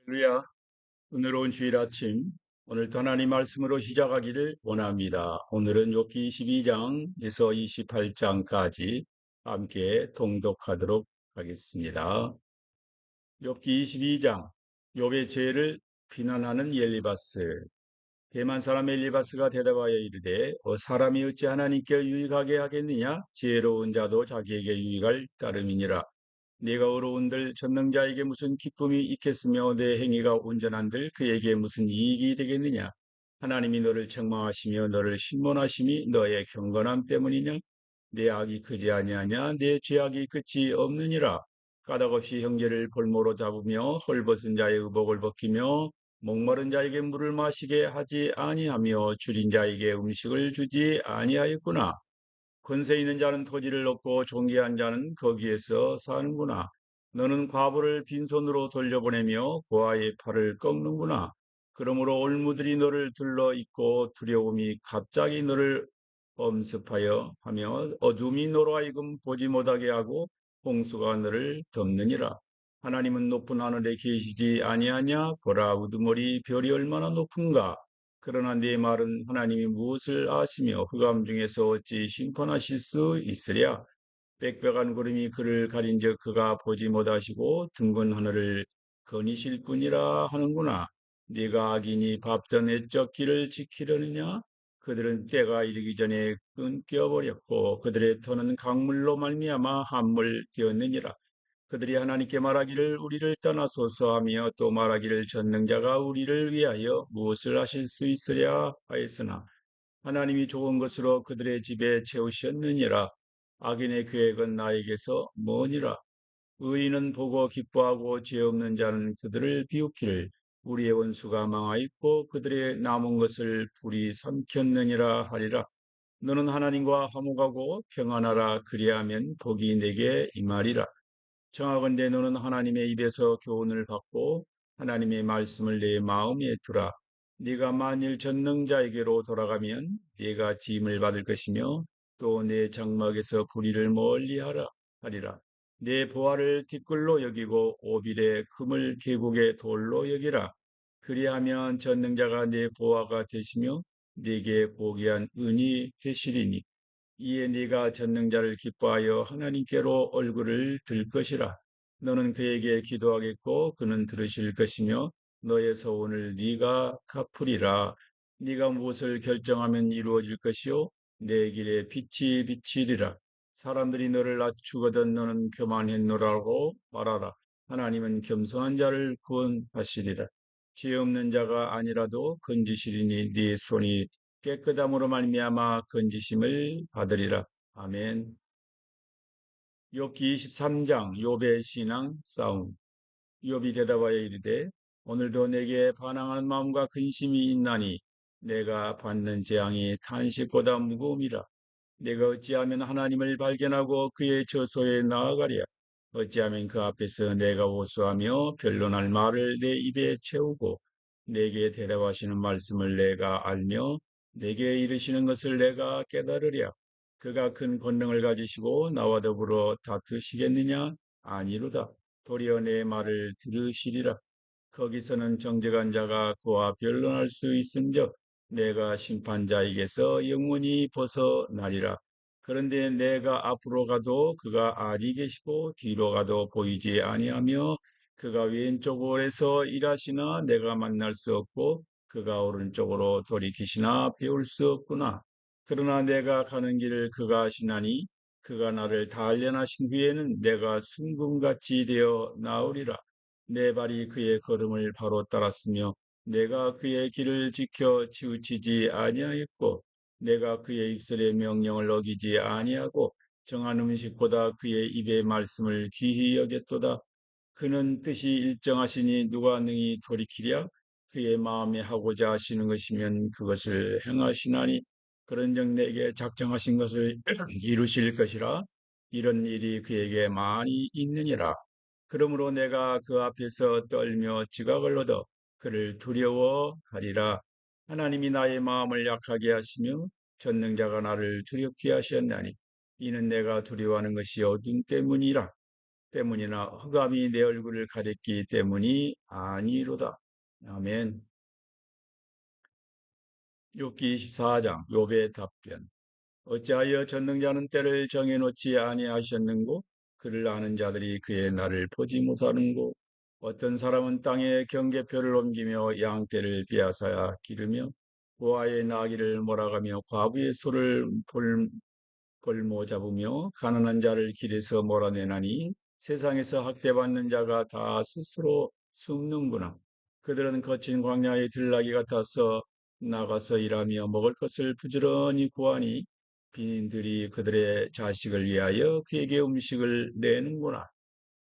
할렐루야. 오늘 주일 아침, 오늘도 하나님 말씀으로 시작하기를 원합니다. 오늘은 욥기 22장에서 28장까지 함께 통독하도록 하겠습니다. 욥기 22장, 욥의 죄를 비난하는 엘리바스. 대만 사람 엘리바스가 대답하여 이르되, 사람이 어찌 하나님께 유익하게 하겠느냐? 지혜로운 자도 자기에게 유익할 따름이니라. 네가 어려운들 전능자에게 무슨 기쁨이 있겠으며 내 행위가 온전한들 그에게 무슨 이익이 되겠느냐? 하나님이 너를 책망하시며 너를 신문하심이 너의 경건함 때문이냐? 내 악이 크지 아니하냐? 내 죄악이 끝이 없느니라. 까닭없이 형제를 볼모로 잡으며 헐벗은 자의 의복을 벗기며 목마른 자에게 물을 마시게 하지 아니하며 줄인 자에게 음식을 주지 아니하였구나. 권세 있는 자는 토지를 얻고 존귀한 자는 거기에서 사는구나. 너는 과부를 빈손으로 돌려보내며 고아의 팔을 꺾는구나. 그러므로 올무들이 너를 둘러 잇고 두려움이 갑자기 너를 엄습하여 하며 어둠이 너로 하여금 보지 못하게 하고 홍수가 너를 덮느니라. 하나님은 높은 하늘에 계시지 아니하냐? 보라, 우두머리 별이 얼마나 높은가? 그러나 네 말은 하나님이 무엇을 아시며 흑암 중에서 어찌 심판하실 수 있으랴? 빽빽한 구름이 그를 가린즉 그가 보지 못하시고 둥근 하늘을 거니실 뿐이라 하는구나. 네가 악인이 밟던 애적 길을 지키려느냐? 그들은 때가 이르기 전에 끊겨버렸고 그들의 터는 강물로 말미암아 함물 되었느니라. 그들이 하나님께 말하기를 우리를 떠나소서 하며 또 말하기를 전능자가 우리를 위하여 무엇을 하실 수 있으랴 하였으나 하나님이 좋은 것으로 그들의 집에 채우셨느니라. 악인의 계획은 나에게서 머니라. 의인은 보고 기뻐하고 죄 없는 자는 그들을 비웃기를 우리의 원수가 망하였고 그들의 남은 것을 불이 삼켰느니라 하리라. 너는 하나님과 화목하고 평안하라. 그리하면 복이 내게 임하리라. 청하건대 너는 하나님의 입에서 교훈을 받고 하나님의 말씀을 내 마음에 두라. 네가 만일 전능자에게로 돌아가면 네가 짐을 받을 것이며 또 내 장막에서 불의를 멀리하라 하리라. 내 보화를 뒷글로 여기고 오빌의 금을 계곡의 돌로 여기라. 그리하면 전능자가 내 보화가 되시며 네게 고귀한 은이 되시리니 이에 네가 전능자를 기뻐하여 하나님께로 얼굴을 들 것이라. 너는 그에게 기도하겠고 그는 들으실 것이며 너의 서원을 네가 갚으리라. 네가 무엇을 결정하면 이루어질 것이요 내 길에 빛이 비치리라. 사람들이 너를 낮추거든 너는 교만했노라고 말하라. 하나님은 겸손한 자를 구원하시리라. 죄 없는 자가 아니라도 건지시리니 네 손이 깨끗함으로 말미암아 건지심을 받으리라. 아멘. 욥기 23장 욥의 신앙 싸움. 욥이 대답하여 이르되 오늘도 내게 반항하는 마음과 근심이 있나니 내가 받는 재앙이 탄식보다 무거움이라. 내가 어찌하면 하나님을 발견하고 그의 저소에 나아가랴. 어찌하면 그 앞에서 내가 호소하며 변론할 말을 내 입에 채우고 내게 대답하시는 말씀을 내가 알며 내게 이르시는 것을 내가 깨달으랴. 그가 큰 권능을 가지시고 나와 더불어 다투시겠느냐? 아니로다. 도리어 내 말을 들으시리라. 거기서는 정직한 자가 그와 변론할 수 있은즉 내가 심판자에게서 영원히 벗어나리라. 그런데 내가 앞으로 가도 그가 아리 계시고 뒤로 가도 보이지 아니하며 그가 왼쪽으로서 일하시나 내가 만날 수 없고 그가 오른쪽으로 돌이키시나 배울 수 없구나. 그러나 내가 가는 길을 그가 아시나니 그가 나를 단련하신 후에는 내가 순금같이 되어 나오리라. 내 발이 그의 걸음을 바로 따랐으며 내가 그의 길을 지켜 치우치지 아니하였고 내가 그의 입술의 명령을 어기지 아니하고 정한 음식보다 그의 입의 말씀을 귀히 여겼도다. 그는 뜻이 일정하시니 누가 능히 돌이키랴? 그의 마음에 하고자 하시는 것이면 그것을 행하시나니 그런즉 내게 작정하신 것을 이루실 것이라. 이런 일이 그에게 많이 있느니라. 그러므로 내가 그 앞에서 떨며 지각을 얻어 그를 두려워하리라. 하나님이 나의 마음을 약하게 하시며 전능자가 나를 두렵게 하셨나니 이는 내가 두려워하는 것이 어둠 때문이라. 때문이나 흑암이 내 얼굴을 가렸기 때문이 아니로다. 아멘. 욥기 24장 욥의 답변. 어찌하여 전능자는 때를 정해놓지 아니하셨는고 그를 아는 자들이 그의 날을 보지 못하는고 어떤 사람은 땅에 경계표를 옮기며 양떼를 빼앗아야 기르며 고아의 나귀를 몰아가며 과부의 소를 볼모 잡으며 가난한 자를 길에서 몰아내나니 세상에서 학대받는 자가 다 스스로 숨는구나. 그들은 거친 광야의 들나귀 같아서 나가서 일하며 먹을 것을 부지런히 구하니 빈들이 그들의 자식을 위하여 그에게 음식을 내는구나.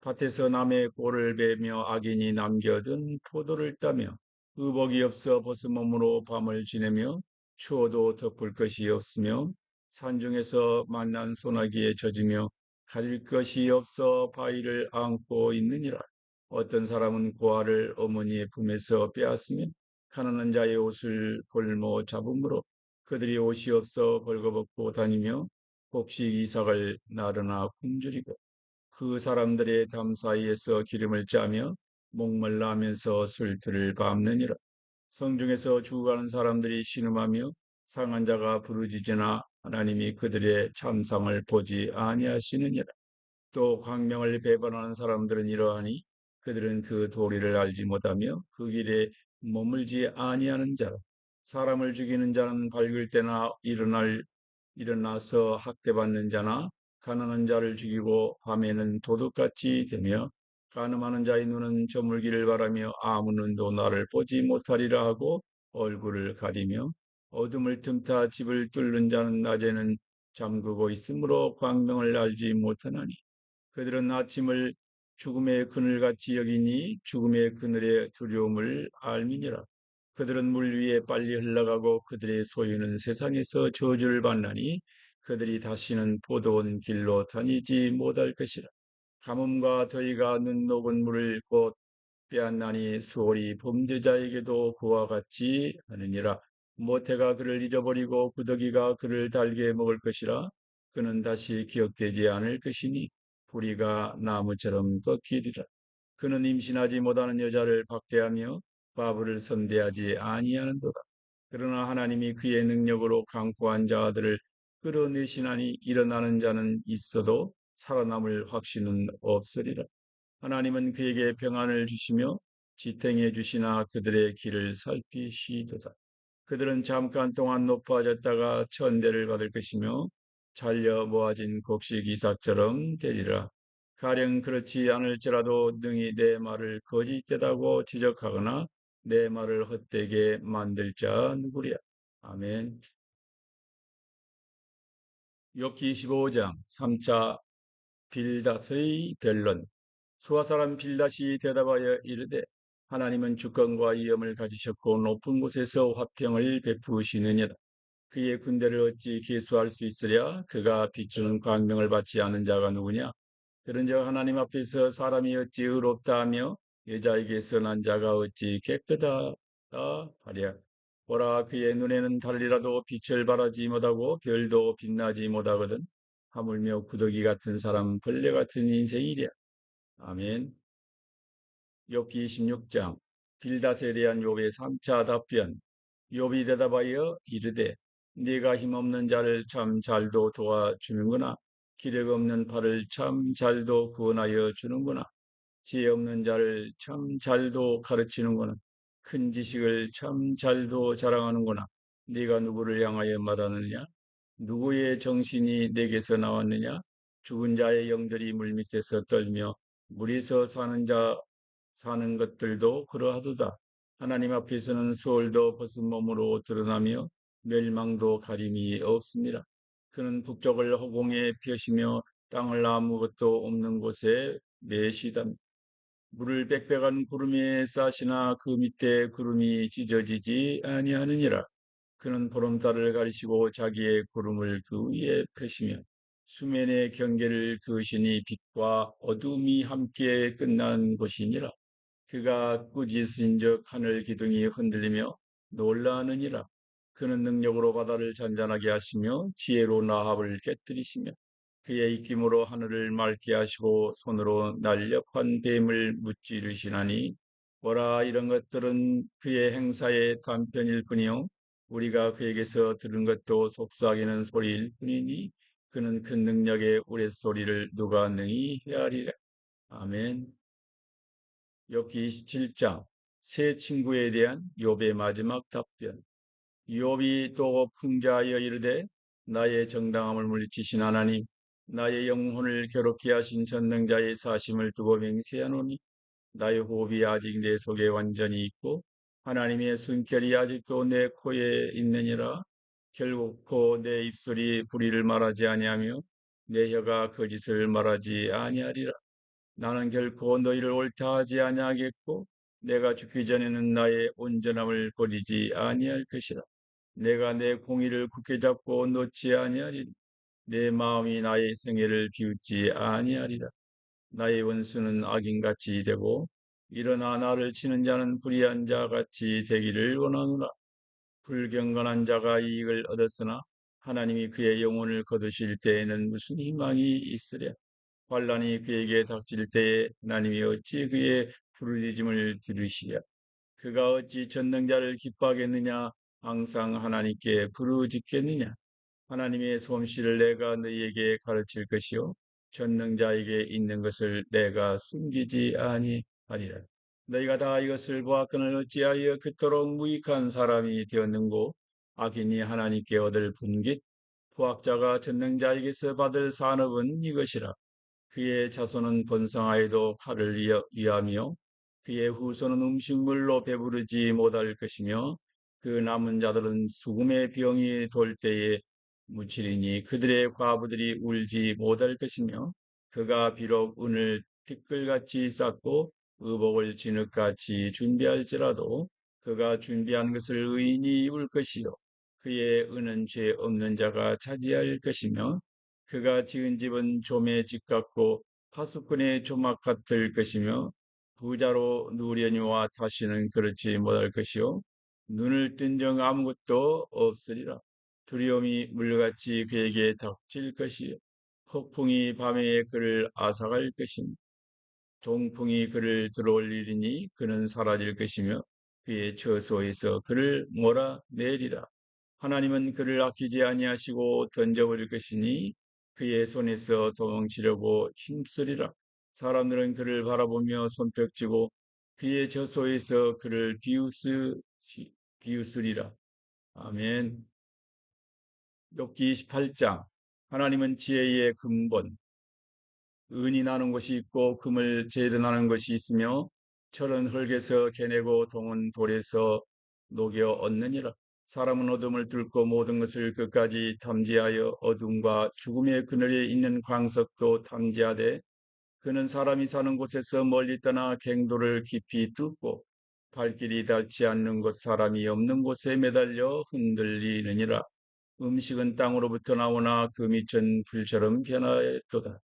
밭에서 남의 꼴을 베며 악인이 남겨둔 포도를 따며 의복이 없어 벗은 몸으로 밤을 지내며 추워도 덮을 것이 없으며 산중에서 만난 소나기에 젖으며 가릴 것이 없어 바위를 안고 있느니라. 어떤 사람은 고아를 어머니의 품에서 빼앗으며 가난한 자의 옷을 볼모 잡음으로 그들이 옷이 없어 벌거벗고 다니며 곡식 이삭을 나르나 굶주리고 그 사람들의 담 사이에서 기름을 짜며 목말라 하면서 술틀을 밟느니라. 성중에서 죽어가는 사람들이 신음하며 상한 자가 부르짖으나 하나님이 그들의 참상을 보지 아니하시느니라. 또 광명을 배반하는 사람들은 이러하니 그들은 그 도리를 알지 못하며 그 길에 머물지 아니하는 자라. 사람을 죽이는 자는 밝을 때나 일어나서 학대받는 자나 가난한 자를 죽이고 밤에는 도둑같이 되며 간음하는 자의 눈은 저물기를 바라며 아무 눈도 나를 보지 못하리라 하고 얼굴을 가리며 어둠을 틈타 집을 뚫는 자는 낮에는 잠그고 있으므로 광명을 알지 못하나니 그들은 아침을 죽음의 그늘같이 여기니 죽음의 그늘의 두려움을 알미니라. 그들은 물 위에 빨리 흘러가고 그들의 소유는 세상에서 저주를 받나니 그들이 다시는 포도원 길로 다니지 못할 것이라. 가뭄과 더위가 눈 녹은 물을 곧 빼앗나니 수월이 범죄자에게도 그와 같이 하느니라. 모태가 그를 잊어버리고 구더기가 그를 달게 먹을 것이라. 그는 다시 기억되지 않을 것이니 뿌리가 나무처럼 꺾이리라. 그는 임신하지 못하는 여자를 박대하며 과부를 선대하지 아니하는도다. 그러나 하나님이 그의 능력으로 강포한 자들을 끌어내시나니 일어나는 자는 있어도 살아남을 확신은 없으리라. 하나님은 그에게 평안을 주시며 지탱해 주시나 그들의 길을 살피시도다. 그들은 잠깐 동안 높아졌다가 천대를 받을 것이며 잘려 모아진 곡식 이삭처럼 되리라. 가령 그렇지 않을지라도 능히 내 말을 거짓되다고 지적하거나 내 말을 헛되게 만들 자 누구랴. 아멘. 욥기 15장 3차 빌닷의 변론. 수아 사람 빌닷이 대답하여 이르되 하나님은 주권과 위엄을 가지셨고 높은 곳에서 화평을 베푸시느니라. 그의 군대를 어찌 계수할 수 있으랴? 그가 비추는 광명을 받지 않은 자가 누구냐? 그런즉 하나님 앞에서 사람이 어찌 의롭다 하며 여자에게 선한 자가 어찌 깨끗하다 하랴. 보라, 그의 눈에는 달이라도 빛을 발하지 못하고 별도 빛나지 못하거든. 하물며 구더기 같은 사람, 벌레 같은 인생이랴. 아멘. 욥기 26장 빌닷에 대한 욥의 3차 답변. 욥이 대답하여 이르되 네가 힘없는 자를 참 잘도 도와주는구나. 기력 없는 팔을 참 잘도 구원하여 주는구나. 지혜 없는 자를 참 잘도 가르치는구나. 큰 지식을 참 잘도 자랑하는구나. 네가 누구를 향하여 말하느냐? 누구의 정신이 내게서 나왔느냐? 죽은 자의 영들이 물밑에서 떨며 물에서 사는 것들도 그러하도다. 하나님 앞에서는 수월도 벗은 몸으로 드러나며 멸망도 가림이 없습니다. 그는 북쪽을 허공에 펴시며 땅을 아무것도 없는 곳에 메시다. 물을 빽빽한 구름 위에 싸시나 그 밑에 구름이 찢어지지 아니하느니라. 그는 보름달을 가리시고 자기의 구름을 그 위에 펴시며 수면의 경계를 그으시니 빛과 어둠이 함께 끝난 곳이니라. 그가 꾸짖은즉 하늘 기둥이 흔들리며 놀라느니라. 그는 능력으로 바다를 잔잔하게 하시며 지혜로 나합을 깨뜨리시며 그의 입김으로 하늘을 맑게 하시고 손으로 날렵한 뱀을 무찌르시나니 보라, 이런 것들은 그의 행사의 단편일 뿐이요 우리가 그에게서 들은 것도 속삭이는 소리일 뿐이니 그는 큰 능력의 우레소리를 누가 능히 헤아리랴. 아멘. 욥기 27장 새 친구에 대한 욥의 마지막 답변. 욥이 또 풍자하여 이르되 나의 정당함을 물리치신 하나님, 나의 영혼을 괴롭게 하신 전능자의 사심을 두고 맹세하노니 나의 호흡이 아직 내 속에 완전히 있고 하나님의 숨결이 아직도 내 코에 있느니라. 결국코 내 입술이 불의를 말하지 아니하며 내 혀가 거짓을 말하지 아니하리라. 나는 결코 너희를 옳다 하지 아니하겠고 내가 죽기 전에는 나의 온전함을 버리지 아니할 것이라. 내가 내 공의를 굳게 잡고 놓지 아니하리라. 내 마음이 나의 생애를 비웃지 아니하리라. 나의 원수는 악인같이 되고 일어나 나를 치는 자는 불의한 자같이 되기를 원하노라. 불경건한 자가 이익을 얻었으나 하나님이 그의 영혼을 거두실 때에는 무슨 희망이 있으랴. 환란이 그에게 닥칠 때에 하나님이 어찌 그의 부르짖음을 들으시랴. 그가 어찌 전능자를 기뻐하겠느냐. 항상 하나님께 부르짖겠느냐. 하나님의 솜씨를 내가 너희에게 가르칠 것이요 전능자에게 있는 것을 내가 숨기지 아니하리라. 너희가 다 이것을 보았거늘 어찌하여 그토록 무익한 사람이 되었는고. 악인이 하나님께 얻을 분깃 포악자가 전능자에게서 받을 산업은 이것이라. 그의 자손은 번성하여도 칼을 위하며 그의 후손은 음식물로 배부르지 못할 것이며 그 남은 자들은 죽음의 병이 돌 때에 묻히리니 그들의 과부들이 울지 못할 것이며 그가 비록 은을 티끌같이 쌓고 의복을 진흙같이 준비할지라도 그가 준비한 것을 의인이 입을 것이요 그의 은은 죄 없는 자가 차지할 것이며 그가 지은 집은 좀의 집 같고 파수꾼의 조막 같을 것이며 부자로 누려니와 다시는 그렇지 못할 것이요 눈을 뜬 적 아무것도 없으리라. 두려움이 물같이 그에게 닥칠 것이요 폭풍이 밤에 그를 앗아갈 것이며 동풍이 그를 들어올리리니 그는 사라질 것이며 그의 처소에서 그를 몰아내리라. 하나님은 그를 아끼지 아니하시고 던져버릴 것이니 그의 손에서 도망치려고 힘쓰리라. 사람들은 그를 바라보며 손뼉치고 그의 저소에서 그를 비웃으리라. 아멘. 욥기 28장. 하나님은 지혜의 근본, 은이 나는 곳이 있고 금을 재련하는 것이 있으며 철은 흙에서 캐내고 동은 돌에서 녹여 얻느니라. 사람은 어둠을 뚫고 모든 것을 끝까지 탐지하여 어둠과 죽음의 그늘에 있는 광석도 탐지하되 그는 사람이 사는 곳에서 멀리 떠나 갱도를 깊이 뚫고 발길이 닿지 않는 곳 사람이 없는 곳에 매달려 흔들리느니라. 음식은 땅으로부터 나오나 그 밑은 불처럼 변하였도다.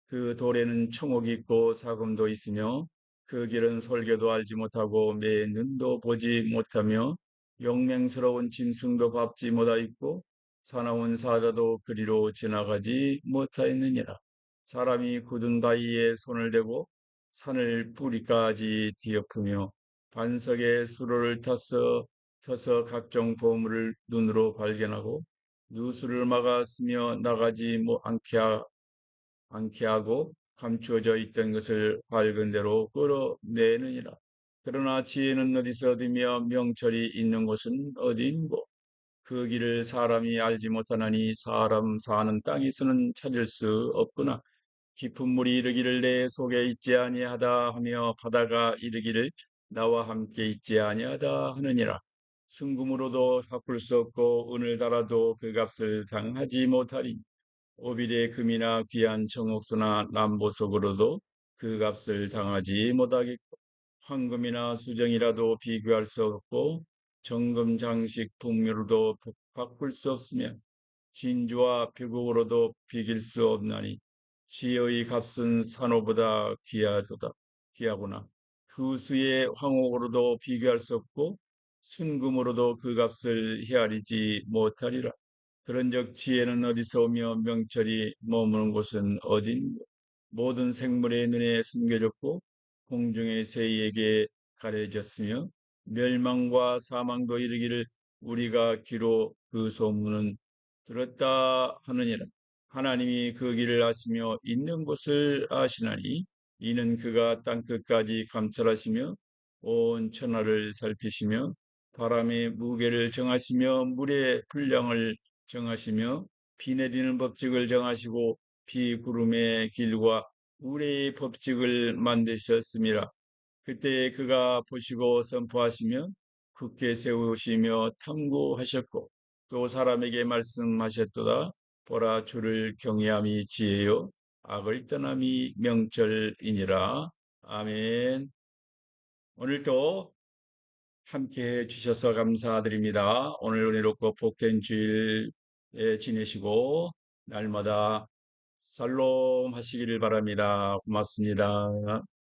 그 돌에는 청옥이 있고 사금도 있으며 그 길은 설교도 알지 못하고 매 눈도 보지 못하며 용맹스러운 짐승도 밟지 못하였고 사나운 사자도 그리로 지나가지 못하였느니라. 사람이 굳은 바위에 손을 대고 산을 뿌리까지 뒤엎으며 반석에 수로를 터서 각종 보물을 눈으로 발견하고 누수를 막아 쓰며 나가지 않게 하고 감추어져 있던 것을 밝은 대로 끌어내느니라. 그러나 지혜는 어디서 얻으며 명철이 있는 곳은 어디인고? 그 길을 사람이 알지 못하나니 사람 사는 땅에서는 찾을 수 없구나. 깊은 물이 이르기를 내 속에 있지 아니하다 하며 바다가 이르기를 나와 함께 있지 아니하다 하느니라. 순금으로도 바꿀 수 없고 은을 달아도 그 값을 당하지 못하리. 오빌의 금이나 귀한 청옥수나 남보석으로도 그 값을 당하지 못하겠고 황금이나 수정이라도 비교할 수 없고 정금 장식 풍류로도 바꿀 수 없으며 진주와 비국으로도 비길 수 없나니 지혜의 값은 산호보다 귀하구나. 그 수의 황옥으로도 비교할 수 없고 순금으로도 그 값을 헤아리지 못하리라. 그런즉 지혜는 어디서 오며 명철이 머무는 곳은 어딘 모든 생물의 눈에 숨겨졌고 공중의 새에게 가려졌으며 멸망과 사망도 이르기를 우리가 귀로 그 소문은 들었다 하느니라. 하나님이 그 길을 아시며 있는 곳을 아시나니 이는 그가 땅 끝까지 감찰하시며 온 천하를 살피시며 바람의 무게를 정하시며 물의 분량을 정하시며 비 내리는 법칙을 정하시고 비구름의 길과 우리의 법칙을 만드셨습니다. 그때 그가 보시고 선포하시며 굳게 세우시며 탐구하셨고 또 사람에게 말씀하셨도다. 보라, 주를 경외함이 지혜요 악을 떠남이 명철이니라. 아멘. 오늘도 함께 해 주셔서 감사드립니다. 오늘 은혜롭고 복된 주일 지내시고 날마다 살롬 하시기를 바랍니다. 고맙습니다.